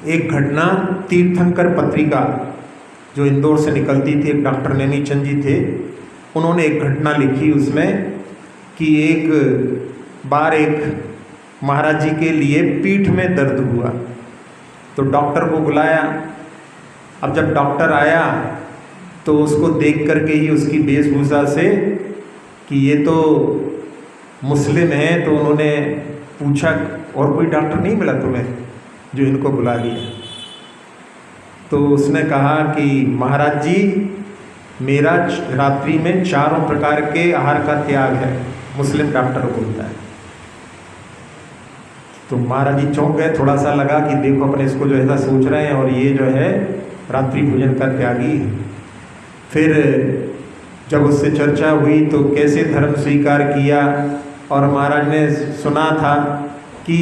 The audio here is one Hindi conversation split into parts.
एक घटना तीर्थंकर पत्रिका जो इंदौर से निकलती थी, एक डॉक्टर नेमीचंद जी थे, उन्होंने एक घटना लिखी उसमें कि एक बार एक महाराज जी के लिए पीठ में दर्द हुआ तो डॉक्टर को बुलाया। अब जब डॉक्टर आया तो उसको देख करके ही उसकी वेशभूषा से कि ये तो मुस्लिम है, तो उन्होंने पूछा और कोई डॉक्टर नहीं मिला तुम्हें जो इनको बुला लिया? तो उसने कहा कि महाराज जी मेरा रात्रि में 4 प्रकार के आहार का त्याग है, मुस्लिम डॉक्टर बोलता है। तो महाराज जी चौंक गए, थोड़ा सा लगा कि देखो अपने इसको जो ऐसा सोच रहे हैं और ये जो है रात्रि भोजन का त्यागी है। फिर जब उससे चर्चा हुई तो कैसे धर्म स्वीकार किया, और महाराज ने सुना था कि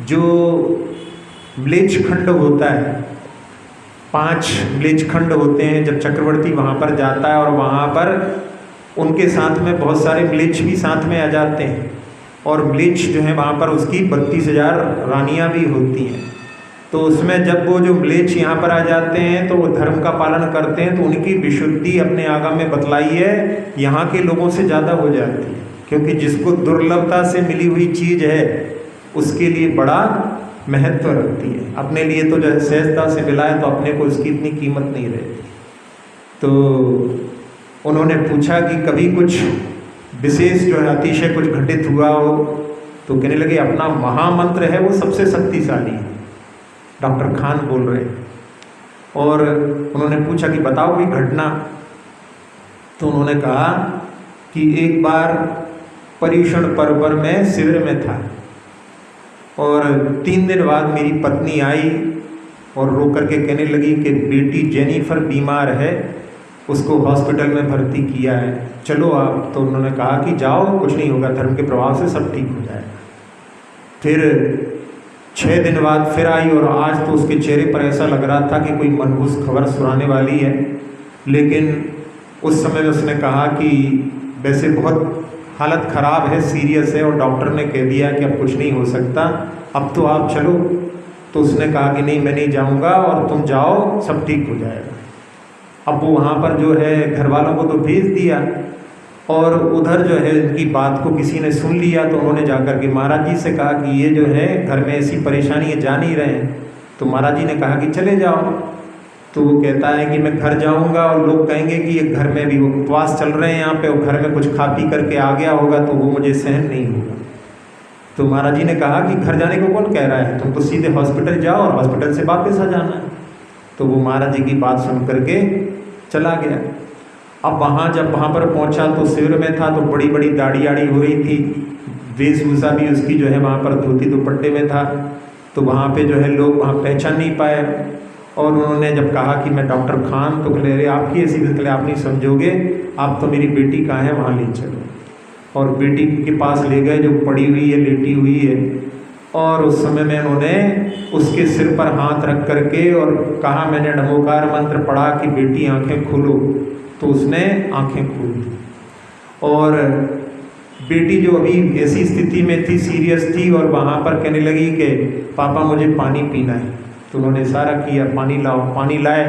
जो म्लेच्छ खंड होता है, 5 म्लेच्छ खंड होते हैं, जब चक्रवर्ती वहाँ पर जाता है और वहाँ पर उनके साथ में बहुत सारे म्लेच्छ भी साथ में आ जाते हैं, और म्लेच्छ जो है वहाँ पर उसकी 32,000 रानियाँ भी होती हैं। तो उसमें जब वो जो म्लेच्छ यहाँ पर आ जाते हैं तो वो धर्म का पालन करते हैं, तो उनकी विशुद्धि अपने आगम में बतलाई है यहाँ के लोगों से ज़्यादा हो जाती है, क्योंकि जिसको दुर्लभता से मिली हुई चीज़ है उसके लिए बड़ा महत्व रखती है। अपने लिए तो जो है सहजता से मिला है तो अपने को उसकी इतनी कीमत नहीं रहती। तो उन्होंने पूछा कि कभी कुछ विशेष जो है अतिशय कुछ घटित हुआ हो, तो कहने लगे अपना महामंत्र है वो सबसे शक्तिशाली है। डॉक्टर खान बोल रहे हैं। और उन्होंने पूछा कि बताओ कोई घटना। तो उन्होंने कहा कि एक बार पर्युषण पर्व पर मैं शिविर में था और 3 दिन बाद मेरी पत्नी आई और रो करके कहने लगी कि बेटी जेनिफर बीमार है, उसको हॉस्पिटल में भर्ती किया है, चलो आप। तो उन्होंने कहा कि जाओ, कुछ नहीं होगा, धर्म के प्रभाव से सब ठीक हो जाएगा। फिर 6 दिन बाद फिर आई और आज तो उसके चेहरे पर ऐसा लग रहा था कि कोई मनहूस खबर सुनाने वाली है। लेकिन उस समय में उसने कहा कि वैसे बहुत हालत ख़राब है, सीरियस है, और डॉक्टर ने कह दिया कि अब कुछ नहीं हो सकता, अब तो आप चलो। तो उसने कहा कि नहीं मैं नहीं जाऊंगा और तुम जाओ, सब ठीक हो जाएगा। अब वो वहाँ पर जो है घर वालों को तो भेज दिया, और उधर जो है इनकी बात को किसी ने सुन लिया। तो उन्होंने जाकर के महाराज जी से कहा कि ये जो है घर में ऐसी परेशानी है, जा नहीं रहे हैं। तो महाराज जी ने कहा कि चले जाओ। तो वो कहता है कि मैं घर जाऊंगा और लोग कहेंगे कि ये घर में भी वो उपवास चल रहे हैं यहाँ पे, वो घर में कुछ खा पी करके आ गया होगा, तो वो मुझे सहन नहीं होगा। तो महाराज जी ने कहा कि घर जाने को कौन कह रहा है, तुम तो सीधे हॉस्पिटल जाओ और हॉस्पिटल से वापस आ जाना है। तो वो महाराज जी की बात सुन करके चला गया। अब जब वहाँ पर पहुँचा तो शिविर में था, तो बड़ी बड़ी दाढ़ी आड़ी हो रही थी, वेशभूषा भी उसकी जो है वहाँ पर धोती दुपट्टे में था। तो वहाँ पे जो है लोग वहाँ पहचान नहीं पाए। और उन्होंने जब कहा कि मैं डॉक्टर खान, तो कह रहे आपकी ऐसी बिल्कुल आप नहीं समझोगे, आप तो मेरी बेटी कहाँ है वहाँ ले चलो। और बेटी के पास ले गए जो पड़ी हुई है, लेटी हुई है। और उस समय में उन्होंने उसके सिर पर हाथ रख करके और कहा, मैंने नमोकार मंत्र पढ़ा कि बेटी आंखें खोलो। तो उसने आंखें खोल दी। और बेटी जो अभी ऐसी स्थिति में थी, सीरियस थी, और वहाँ पर कहने लगी कि पापा मुझे पानी पीना है। तो उन्होंने इशारा किया पानी लाओ। पानी लाए,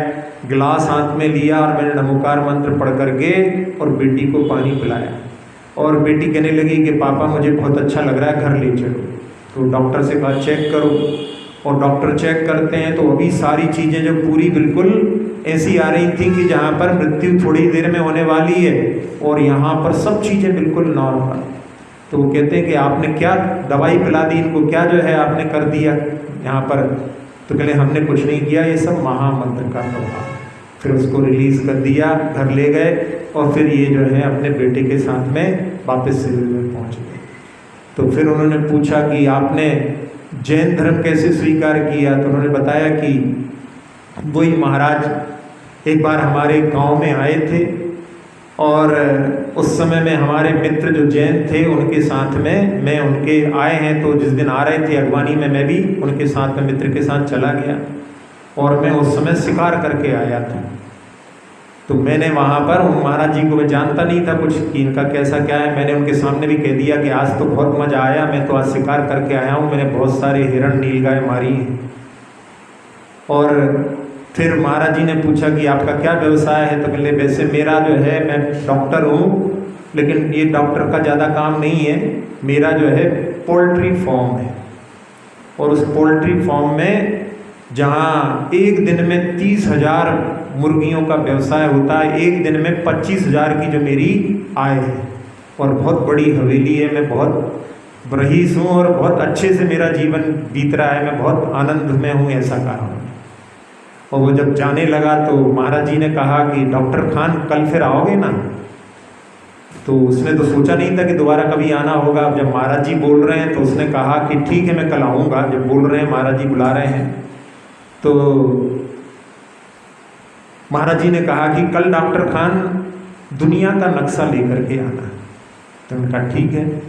गिलास हाथ में लिया और मैंने नमोकार मंत्र पढ़ करके और बेटी को पानी पिलाया। और बेटी कहने लगी कि पापा मुझे बहुत अच्छा लग रहा है, घर ले चलो। तो डॉक्टर से कहा चेक करो, और डॉक्टर चेक करते हैं तो अभी सारी चीज़ें जो पूरी बिल्कुल ऐसी आ रही थी कि जहाँ पर मृत्यु थोड़ी देर में होने वाली है, और यहाँ पर सब चीज़ें बिल्कुल नॉर्मल। तो वो कहते हैं कि आपने क्या दवाई पिला दी इनको, क्या जो है आपने कर दिया यहाँ पर? तो कहले हमने कुछ नहीं किया, ये सब महामंत्र का प्रभाव। फिर उसको रिलीज़ कर दिया, घर ले गए, और फिर ये जो है अपने बेटे के साथ में वापस शिविर में पहुँच गए। तो फिर उन्होंने पूछा कि आपने जैन धर्म कैसे स्वीकार किया? तो उन्होंने बताया कि वही महाराज एक बार हमारे गांव में आए थे, और उस समय में हमारे मित्र जो जैन थे उनके साथ में मैं उनके आए हैं, तो जिस दिन आ रहे थे अगवानी में मैं भी उनके साथ में मित्र के साथ चला गया, और मैं उस समय शिकार करके आया था। तो मैंने वहाँ पर उन महाराज जी को मैं जानता नहीं था कुछ कि इनका कैसा क्या है। मैंने उनके सामने भी कह दिया कि आज तो बहुत मज़ा आया, मैं तो आज शिकार करके आया हूँ, मैंने बहुत सारे हिरण नीलगाय मारी हैं। और फिर महाराज जी ने पूछा कि आपका क्या व्यवसाय है, तो बोले वैसे मेरा जो है मैं डॉक्टर हूँ, लेकिन ये डॉक्टर का ज़्यादा काम नहीं है, मेरा जो है पोल्ट्री फार्म है। और उस पोल्ट्री फार्म में जहाँ एक दिन में 30,000 मुर्गियों का व्यवसाय होता है, एक दिन में 25,000 की जो मेरी आय है, और बहुत बड़ी हवेली है, मैं बहुत रईस हूँ और बहुत अच्छे से मेरा जीवन बीत रहा है, मैं बहुत आनंद में हूँ, ऐसा कहा। और वो जब जाने लगा तो महाराज जी ने कहा कि डॉक्टर खान कल फिर आओगे ना? तो उसने तो सोचा नहीं था कि दोबारा कभी आना होगा। अब जब महाराज जी बोल रहे हैं तो उसने कहा कि ठीक है मैं कल आऊँगा, जब बोल रहे हैं महाराज जी बुला रहे हैं। तो महाराज जी ने कहा कि कल डॉक्टर खान दुनिया का नक्शा लेकर के आना। तो मैंने कहा ठीक है,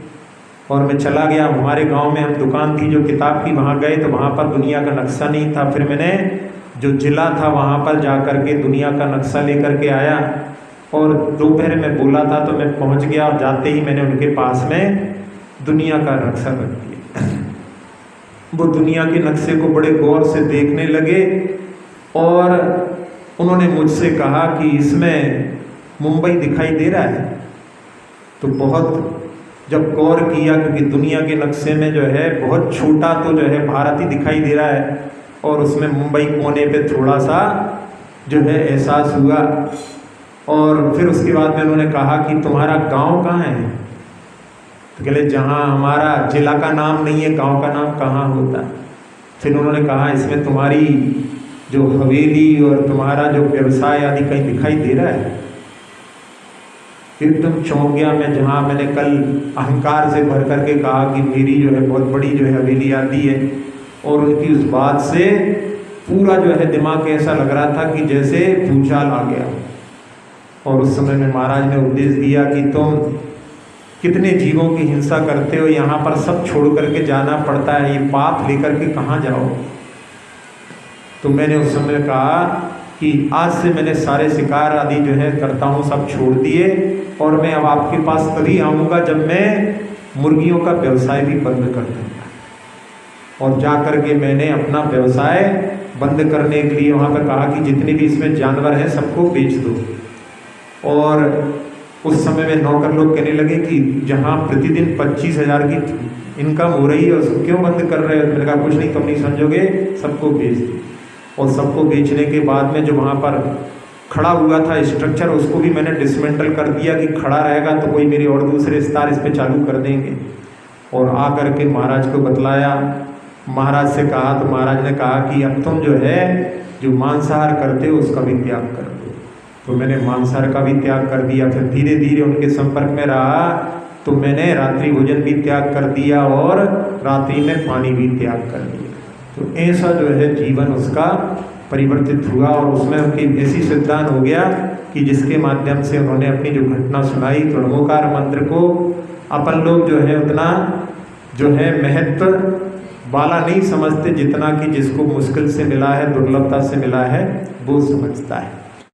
और मैं चला गया। हमारे गांव में हम दुकान थी जो किताब की, वहाँ गए तो वहाँ पर दुनिया का नक्शा नहीं था। फिर मैंने जो जिला था वहाँ पर जा कर के दुनिया का नक्शा लेकर के आया, और दोपहर में बोला था तो मैं पहुँच गया, और जाते ही मैंने उनके पास में दुनिया का नक्शा रख दिया। वो दुनिया के नक्शे को बड़े गौर से देखने लगे, और उन्होंने मुझसे कहा कि इसमें मुंबई दिखाई दे रहा है? तो बहुत जब गौर किया, क्योंकि दुनिया के नक्शे में जो है बहुत छोटा तो जो है भारत ही दिखाई दे रहा है, और उसमें मुंबई कोने पे थोड़ा सा जो है एहसास हुआ। और फिर उसके बाद में उन्होंने कहा कि तुम्हारा गांव कहाँ है? तो कहले जहाँ हमारा जिला का नाम नहीं है, गांव का नाम कहाँ होता है? फिर उन्होंने कहा इसमें तुम्हारी जो हवेली और तुम्हारा जो व्यवसाय आदि कहीं दिखाई दे रहा है? एकदम चौंक गया मैं, जहाँ मैंने कल अहंकार से भर करके कहा कि मेरी जो है बहुत बड़ी जो है हवेली आती है, और उनकी उस बात से पूरा जो है दिमाग ऐसा लग रहा था कि जैसे भूचाल आ गया। और उस समय में महाराज ने उपदेश दिया कि तुम कितने जीवों की हिंसा करते हो, यहाँ पर सब छोड़ करके जाना पड़ता है, ये पाप लेकर के कहाँ जाओ? तो मैंने उस समय कहा कि आज से मैंने सारे शिकार आदि जो है करता हूँ सब छोड़ दिए, और मैं अब आपके पास तभी आऊँगा जब मैं मुर्गियों का व्यवसाय भी बंद कर दूँगा। और जा कर के मैंने अपना व्यवसाय बंद करने के लिए वहाँ पर कहा कि जितने भी इसमें जानवर हैं सबको बेच दो। और उस समय में नौकर लोग कहने लगे कि जहाँ प्रतिदिन 25,000 की इनकम हो रही है उसको क्यों बंद कर रहे हो? मैंने कहा कुछ नहीं, तुम नहीं समझोगे, सबको बेच दो। और सबको बेचने के बाद में जो वहाँ पर खड़ा हुआ था स्ट्रक्चर, उसको भी मैंने डिसमेंटल कर दिया कि खड़ा रहेगा तो कोई मेरे और दूसरे स्टार इस पर चालू कर देंगे। और आ कर के महाराज को बतलाया, महाराज से कहा तो महाराज ने कहा कि अब तुम जो है जो मांसाहार करते हो उसका भी त्याग कर दो। तो मैंने मांसाहार का भी त्याग कर दिया। फिर धीरे धीरे उनके संपर्क में रहा तो मैंने रात्रि भोजन भी त्याग कर दिया और रात्रि में पानी भी त्याग कर दिया। तो ऐसा जो है जीवन उसका परिवर्तित हुआ, और उसमें उनकी ऐसी सिद्धांत हो गया कि जिसके माध्यम से उन्होंने अपनी जो घटना सुनाई, तृणमोकार मंत्र को अपन लोग जो है उतना जो है महत्व वाला नहीं समझते जितना कि जिसको मुश्किल से मिला है, दुर्लभता से मिला है, वो समझता है।